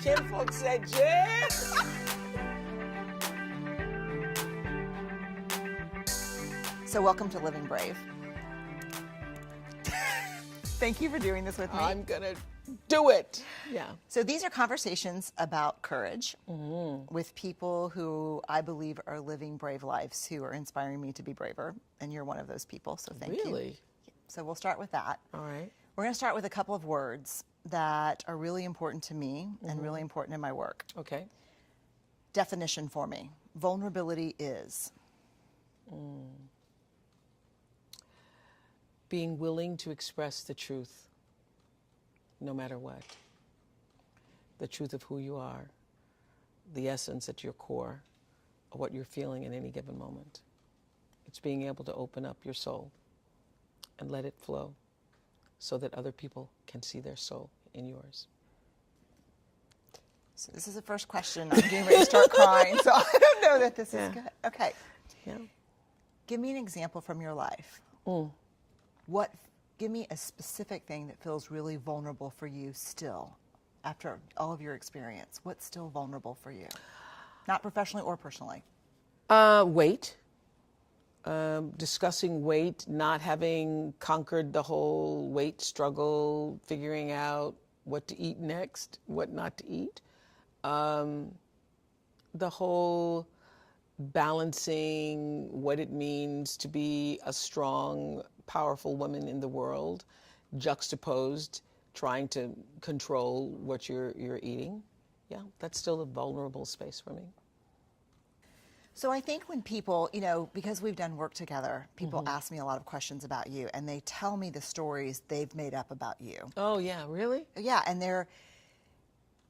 Kim folks said, Jen. So welcome to Living Brave. Thank you for doing this with me. I'm going to do it. Yeah. So these are conversations about courage with people who I believe are living brave lives, who are inspiring me to be braver. And you're one of those people, so thank you. Really? So we'll start with that. All right. We're going to start with a couple of words that are really important to me and really important in my work. Okay. Definition for me. Vulnerability is? Being willing to express the truth, no matter what. The truth of who you are, the essence at your core of what you're feeling in any given moment. It's being able to open up your soul and let it flow so that other people can see their soul in yours. So this is the first question. I'm getting ready to start crying, so I don't know that this is good. Okay. Yeah. Give me an example from your life. Give me a specific thing that feels really vulnerable for you still, after all of your experience. What's still vulnerable for you? Not professionally or personally. Weight. Discussing weight, not having conquered the whole weight struggle, figuring out what to eat next, what not to eat. The whole balancing what it means to be a strong, powerful woman in the world, juxtaposed, trying to control what you're eating. Yeah, that's still a vulnerable space for me. So I think when people, because we've done work together, people ask me a lot of questions about you, and they tell me the stories they've made up about you. Oh yeah, really? Yeah, and they're,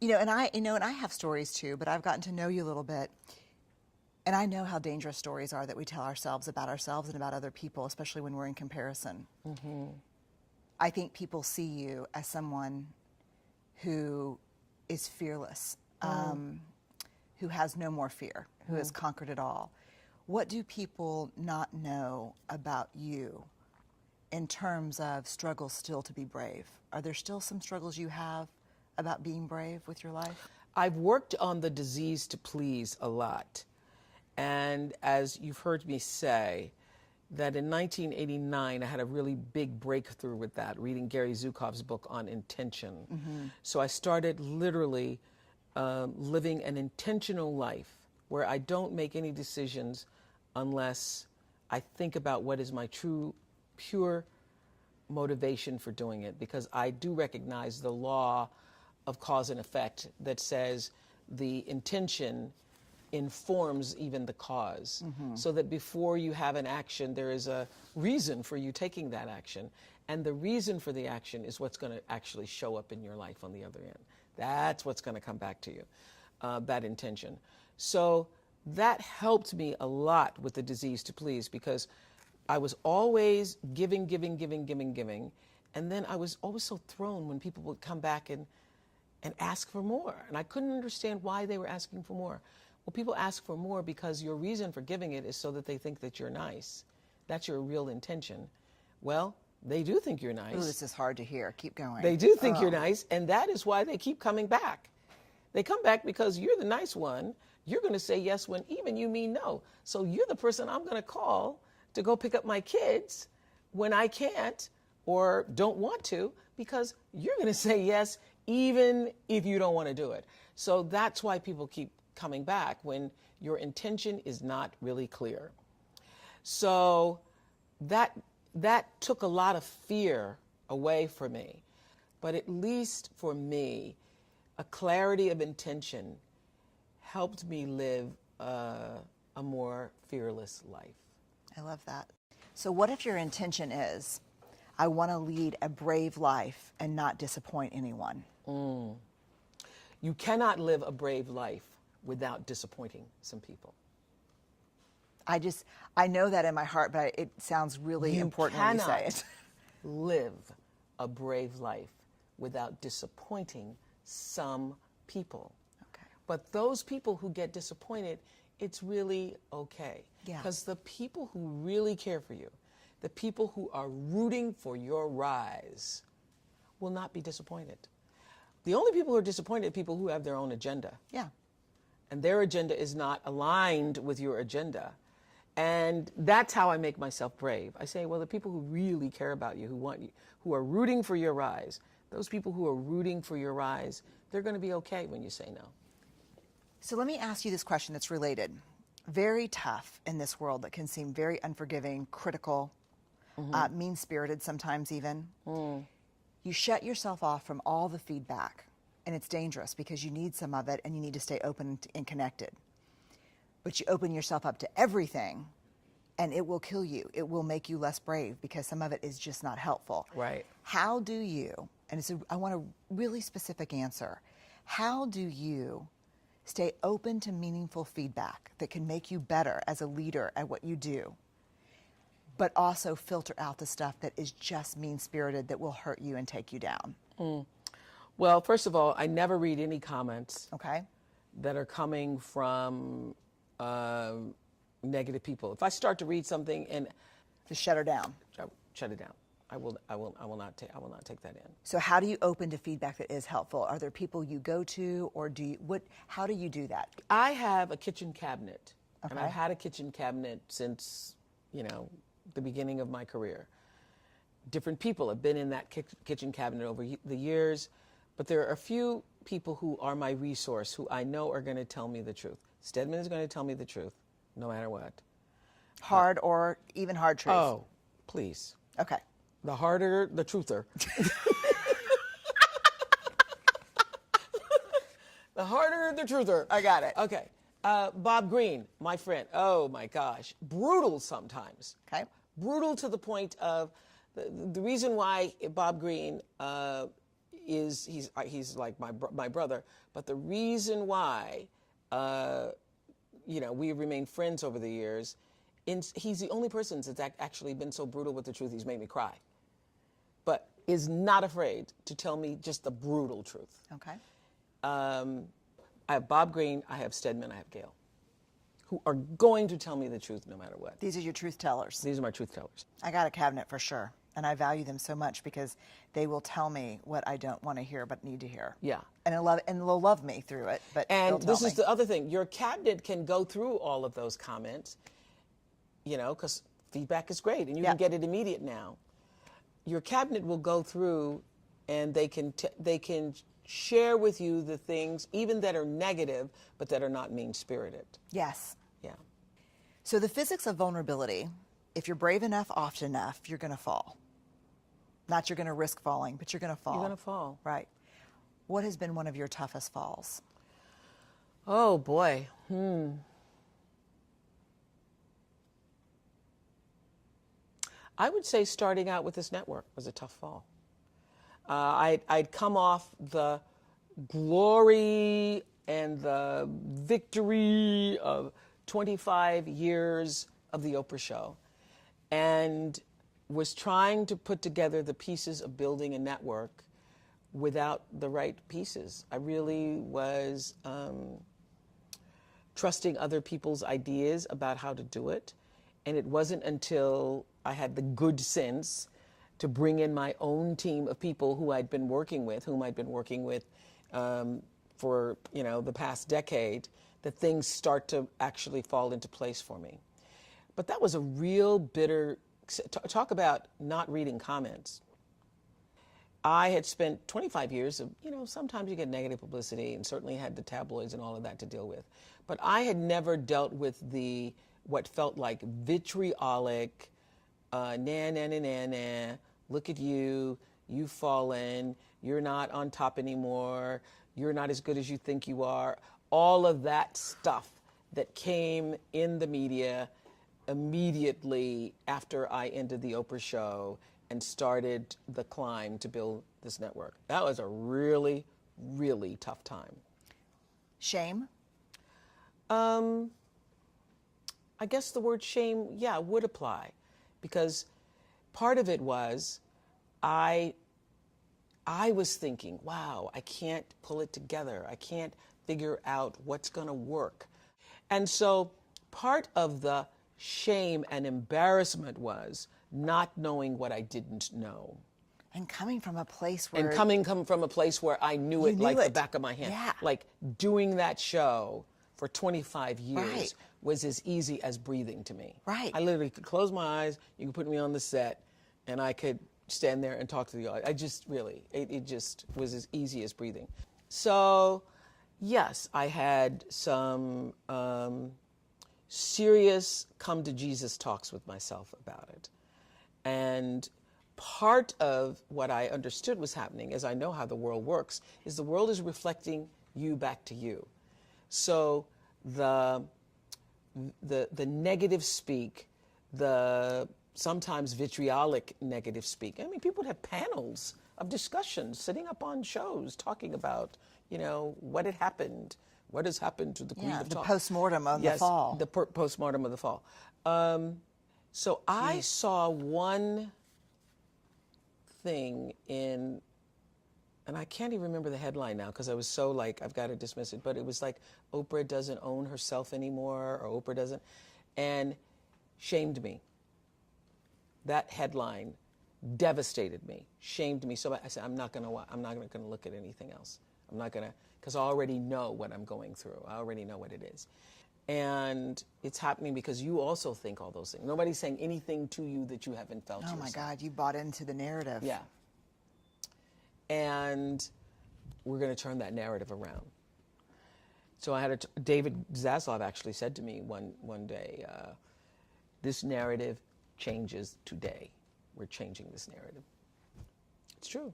and I have stories too, but I've gotten to know you a little bit, and I know how dangerous stories are that we tell ourselves and about other people, especially when we're in comparison. I think people see you as someone who is fearless, who has no more fear, who has conquered it all. What do people not know about you in terms of struggles still to be brave? Are there still some struggles you have about being brave with your life? I've worked on the disease to please a lot. And as you've heard me say, that in 1989, I had a really big breakthrough with that, reading Gary Zukav's book on intention. So I started literally living an intentional life where I don't make any decisions unless I think about what is my true, pure motivation for doing it. Because I do recognize the law of cause and effect that says the intention informs even the cause. So that before you have an action, there is a reason for you taking that action. And the reason for the action is what's going to actually show up in your life on the other end. That's what's going to come back to you, that intention. So that helped me a lot with the disease to please, because I was always giving. And then I was always so thrown when people would come back and ask for more. And I couldn't understand why they were asking for more. Well, people ask for more because your reason for giving it is so that they think that you're nice. That's your real intention. Well, they do think you're nice. Ooh, this is hard to hear. Keep going. They do think you're nice, and that is why they keep coming back. They come back because you're the nice one. You're going to say yes when even you mean no. So you're the person I'm going to call to go pick up my kids when I can't or don't want to, because you're going to say yes even if you don't want to do it. So that's why people keep coming back, when your intention is not really clear. So that took a lot of fear away from me. But at least for me, a clarity of intention helped me live a more fearless life. I love that. So what if your intention is, I want to lead a brave life and not disappoint anyone? You cannot live a brave life without disappointing some people. I know that in my heart, but it sounds really important when you say it. Live a brave life without disappointing some people. Okay. But those people who get disappointed, it's really okay. Yeah. Because the people who really care for you, the people who are rooting for your rise, will not be disappointed. The only people who are disappointed are people who have their own agenda. Yeah. And their agenda is not aligned with your agenda. And that's how I make myself brave. I say, well, the people who really care about you, who want you, who are rooting for your rise, those people who are rooting for your rise, they're going to be okay when you say no. So let me ask you this question that's related. Very tough in this world that can seem very unforgiving, critical, mean-spirited sometimes even. You shut yourself off from all the feedback, and it's dangerous because you need some of it and you need to stay open and connected. But you open yourself up to everything, and it will kill you. It will make you less brave because some of it is just not helpful. Right. How do you, and I want a really specific answer, how do you stay open to meaningful feedback that can make you better as a leader at what you do, but also filter out the stuff that is just mean-spirited that will hurt you and take you down? Well, first of all, I never read any comments Okay. that are coming from negative people. If I start to read something and Just shut her down. shut it down, I will not take that in. So how do you open to feedback that is helpful? Are there people you go to, or how do you do that? I have a kitchen cabinet, and Okay. I've had a kitchen cabinet since, the beginning of my career. Different people have been in that kitchen cabinet over the years, but there are a few people who are my resource, who I know are going to tell me the truth. Stedman is going to tell me the truth, no matter what. Hard or even hard truth? Oh, please. Okay. The harder, the truther. The harder, the truther. I got it. Okay. Bob Greene, my friend. Oh my gosh. Brutal sometimes. Okay. Brutal to the point of the reason why Bob Greene he's like my brother, but the reason why we remain friends over the years, he's the only person that's actually been so brutal with the truth he's made me cry, but is not afraid to tell me just the brutal truth. Okay. I have Bob Greene, I have Stedman, I have Gail, who are going to tell me the truth no matter what. These are your truth tellers. These are my truth tellers. I got a cabinet for sure, and I value them so much because they will tell me what I don't want to hear but need to hear. Yeah. And they'll love me through it, but And they'll this tell is me. the other thing. Your cabinet can go through all of those comments, because feedback is great, and you can get it immediate now. Your cabinet will go through, and they can share with you the things, even that are negative, but that are not mean-spirited. Yes. Yeah. So the physics of vulnerability, if you're brave enough, often enough, you're going to fall. Not you're going to risk falling, but you're going to fall. You're going to fall. Right. What has been one of your toughest falls? Oh, boy. I would say starting out with this network was a tough fall. I'd come off the glory and the victory of 25 years of the Oprah Show, and was trying to put together the pieces of building a network without the right pieces. I really was trusting other people's ideas about how to do it, and it wasn't until I had the good sense to bring in my own team of people whom I'd been working with for the past decade, that things start to actually fall into place for me. But that was a real bitter, talk about not reading comments. I had spent 25 years of, sometimes you get negative publicity, and certainly had the tabloids and all of that to deal with. But I had never dealt with what felt like vitriolic, look at you, you've fallen, you're not on top anymore, you're not as good as you think you are. All of that stuff that came in the media immediately after I ended the Oprah Show and started the climb to build this network. That was a really, really tough time. Shame? I guess the word shame, would apply, because part of it was I was thinking, wow, I can't pull it together. I can't figure out what's going to work. And so part of the shame and embarrassment was not knowing what I didn't know. And coming from a place where... And coming from a place where I knew it like the back of my hand. Yeah. Like doing that show for 25 years Right. was as easy as breathing to me. Right. I literally could close my eyes, you could put me on the set, and I could stand there and talk to the audience. I just really, it just was as easy as breathing. So, yes, I had some serious come to Jesus talks with myself about it. And part of what I understood was happening, as I know how the world works, is the world is reflecting you back to you. So the negative speak, the sometimes vitriolic negative speak. I mean, people would have panels of discussions sitting up on shows talking about, what had happened, what has happened to the Queen of the Talk. postmortem of the fall. The postmortem of the fall. So I saw one thing in, and I can't even remember the headline now because I was so like, I've got to dismiss it, but it was like, Oprah doesn't own herself anymore, or Oprah doesn't, and shamed me. That headline devastated me, shamed me. So I said, I'm not going to look at anything else. I'm not going to, because I already know what I'm going through. I already know what it is. And it's happening because you also think all those things. Nobody's saying anything to you that you haven't felt yourself. Oh my God, you bought into the narrative. Yeah. And we're going to turn that narrative around. So I had David Zaslav actually said to me one day, this narrative changes today. We're changing this narrative. It's true.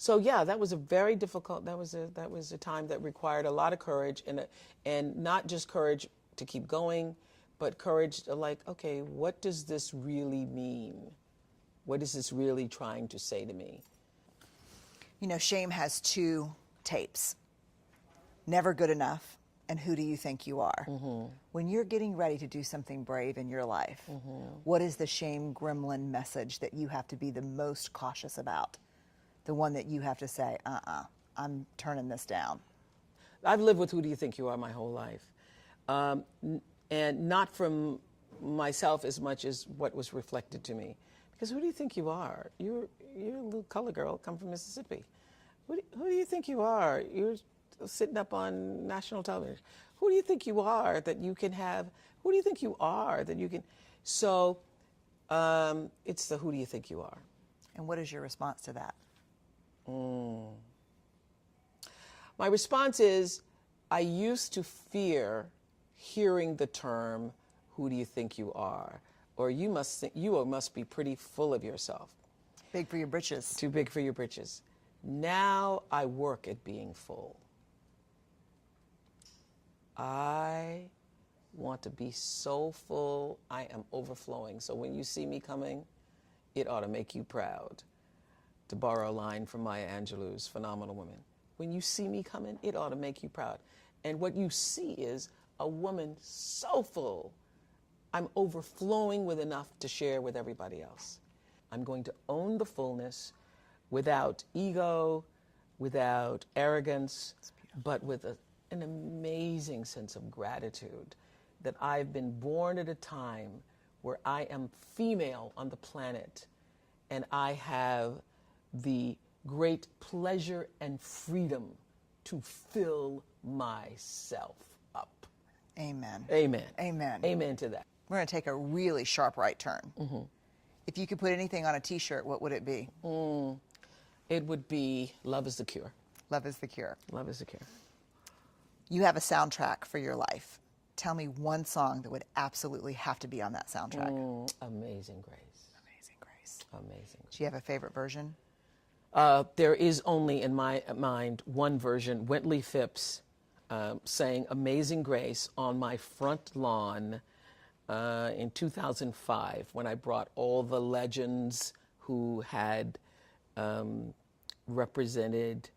So yeah, that was a very difficult. That was a time that required a lot of courage, and not just courage to keep going, but courage to like, okay, what does this really mean? What is this really trying to say to me? Shame has two tapes: Never Good Enough and Who Do You Think You Are? Mm-hmm. When you're getting ready to do something brave in your life, what is the shame gremlin message that you have to be the most cautious about? The one that you have to say, I'm turning this down. I've lived with Who Do You Think You Are my whole life. And not from myself as much as what was reflected to me. Because who do you think you are? You're a little color girl, come from Mississippi. Who do you think you are? You're sitting up on national television. Who do you think you are that you can have? Who do you think you are that you can? So it's the who do you think you are? And what is your response to that? My response is, I used to fear hearing the term, who do you think you are? Or you must be pretty full of yourself. Big for your britches. Too big for your britches. Now I work at being full. I want to be so full, I am overflowing. So when you see me coming, it ought to make you proud. To borrow a line from Maya Angelou's Phenomenal Woman. When you see me coming, it ought to make you proud. And what you see is a woman so full, I'm overflowing with enough to share with everybody else. I'm going to own the fullness without ego, without arrogance, but with an amazing sense of gratitude that I've been born at a time where I am female on the planet, and I have the great pleasure and freedom to fill myself up. Amen. Amen. Amen. Amen to that. We're going to take a really sharp right turn. Mm-hmm. If you could put anything on a T-shirt, what would it be? It would be Love is the Cure. Love is the Cure. Love is the Cure. You have a soundtrack for your life. Tell me one song that would absolutely have to be on that soundtrack. Amazing Grace. Amazing Grace. Amazing. Do you have a favorite version? There is only, in my mind, one version. Wintley Phipps sang Amazing Grace on my front lawn in 2005 when I brought all the legends who had represented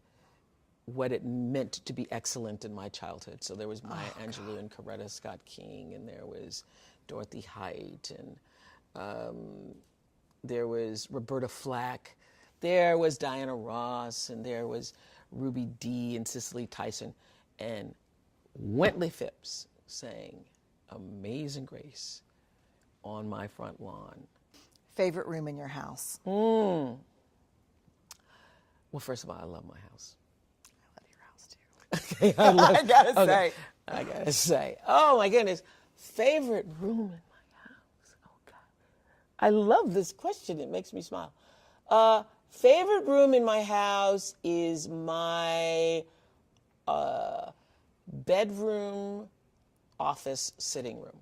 what it meant to be excellent in my childhood. So there was Maya Angelou and Coretta Scott King, and there was Dorothy Height, and there was Roberta Flack. There was Diana Ross, and there was Ruby Dee and Cicely Tyson, and Wintley Phipps sang Amazing Grace on my front lawn. Favorite room in your house? Well, first of all, I love my house. I love your house too. Okay, I love, I gotta okay, say. I gotta say. Oh my goodness. Favorite room in my house. Oh God. I love this question. It makes me smile. Favorite room in my house is my bedroom, office, sitting room.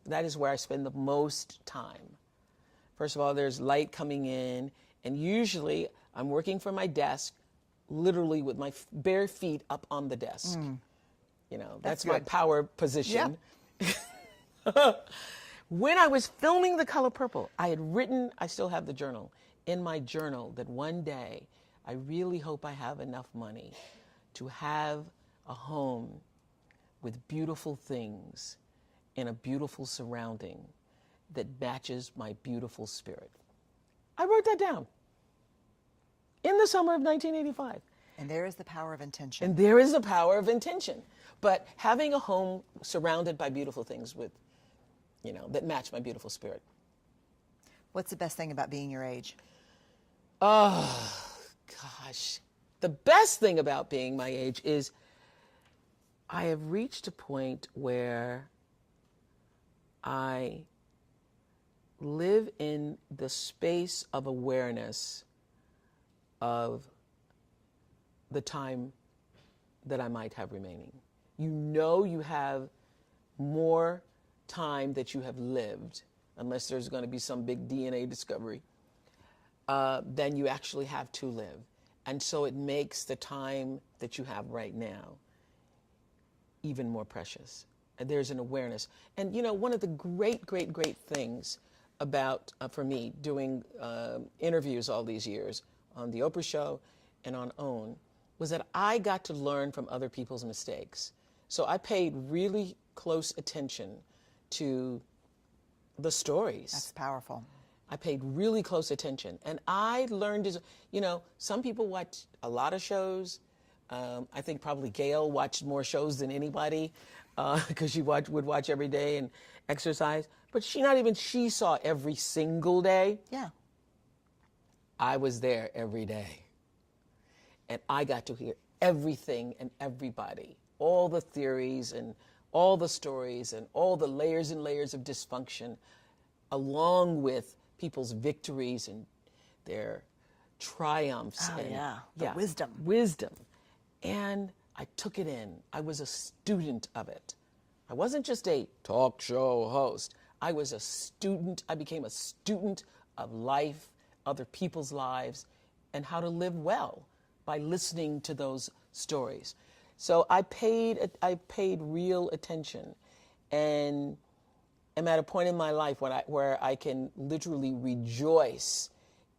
That is where I spend the most time. First of all, there's light coming in, and usually I'm working from my desk, literally with my bare feet up on the desk. You know, that's my good. power position. When I was filming The Color Purple, I had written, I still have the journal, in my journal that one day I really hope I have enough money to have a home with beautiful things in a beautiful surrounding that matches my beautiful spirit. I wrote that down in the summer of 1985. And there is the power of intention. And there is the power of intention. But having a home surrounded by beautiful things with, you know, that match my beautiful spirit. What's the best thing about being your age? Oh, gosh. The best thing about being my age is I have reached a point where I live in the space of awareness of the time that I might have remaining. You know you have more time that you have lived, unless there's going to be some big DNA discovery, than you actually have to live. And so it makes the time that you have right now even more precious. And there's an awareness. And you know, one of the great things about, for me, doing interviews all these years on the Oprah Show and on OWN, was that I got to learn from other people's mistakes. So I paid really close attention to the stories. That's powerful. I paid really close attention. And I learned, you know, some people watch a lot of shows. I think probably Gail watched more shows than anybody because she would watch every day and exercise. But she saw every single day. Yeah. I was there every day. And I got to hear everything and everybody, all the theories and all the stories and all the layers and layers of dysfunction, along with people's victories and their triumphs. Oh, and, the wisdom. Wisdom. And I took it in. I was a student of it. I wasn't just a talk show host. I was a student. I became a student of life, other people's lives, and how to live well by listening to those stories. So I paid real attention, and am at a point in my life where I can literally rejoice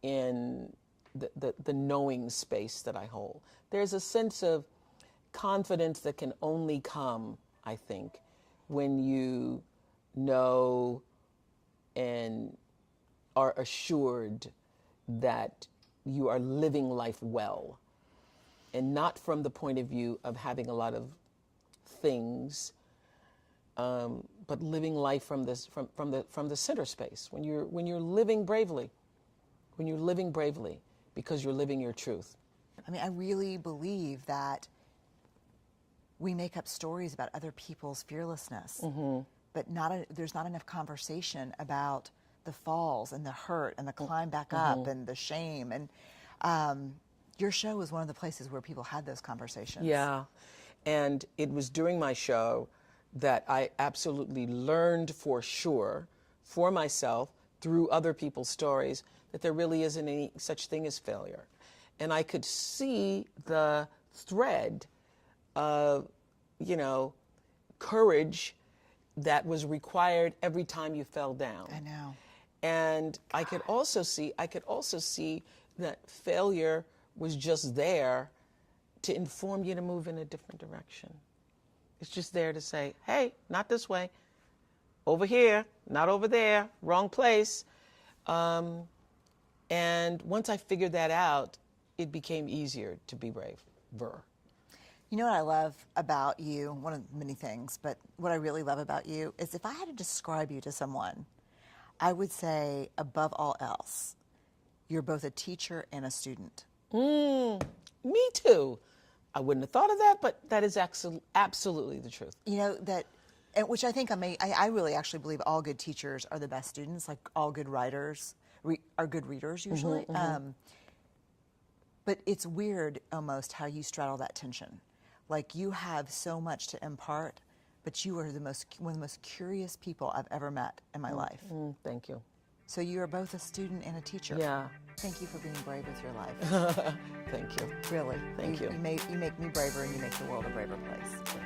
in the knowing space that I hold. There's a sense of confidence that can only come, I think, when you know and are assured that you are living life well, and not from the point of view of having a lot of things, but living life from the center space. When you're living bravely, because you're living your truth. I mean, I really believe that we make up stories about other people's fearlessness, but there's not enough conversation about the falls and the hurt and the climb back up and the shame. And your show was one of the places where people had those conversations. Yeah, and it was during my show that I absolutely learned for sure, for myself, through other people's stories, that there really isn't any such thing as failure. And I could see the thread of, you know, courage that was required every time you fell down. I know. And I could also see that failure was just there to inform you to move in a different direction. It's just there to say, hey, not this way, over here, not over there, wrong place. And once I figured that out, it became easier to be braver. You know what I love about you, one of many things, but what I really love about you is if I had to describe you to someone, I would say above all else, you're both a teacher and a student. Me too. I wouldn't have thought of that, but that is absolutely the truth. You know, which I think I really actually believe all good teachers are the best students, like all good writers are good readers usually. But it's weird almost how you straddle that tension. Like you have so much to impart, but you are one of the most curious people I've ever met in my life. Thank you. So you are both a student and a teacher. Yeah. Thank you for being brave with your life. Thank you. Really. Thank you. You make me braver, and you make the world a braver place.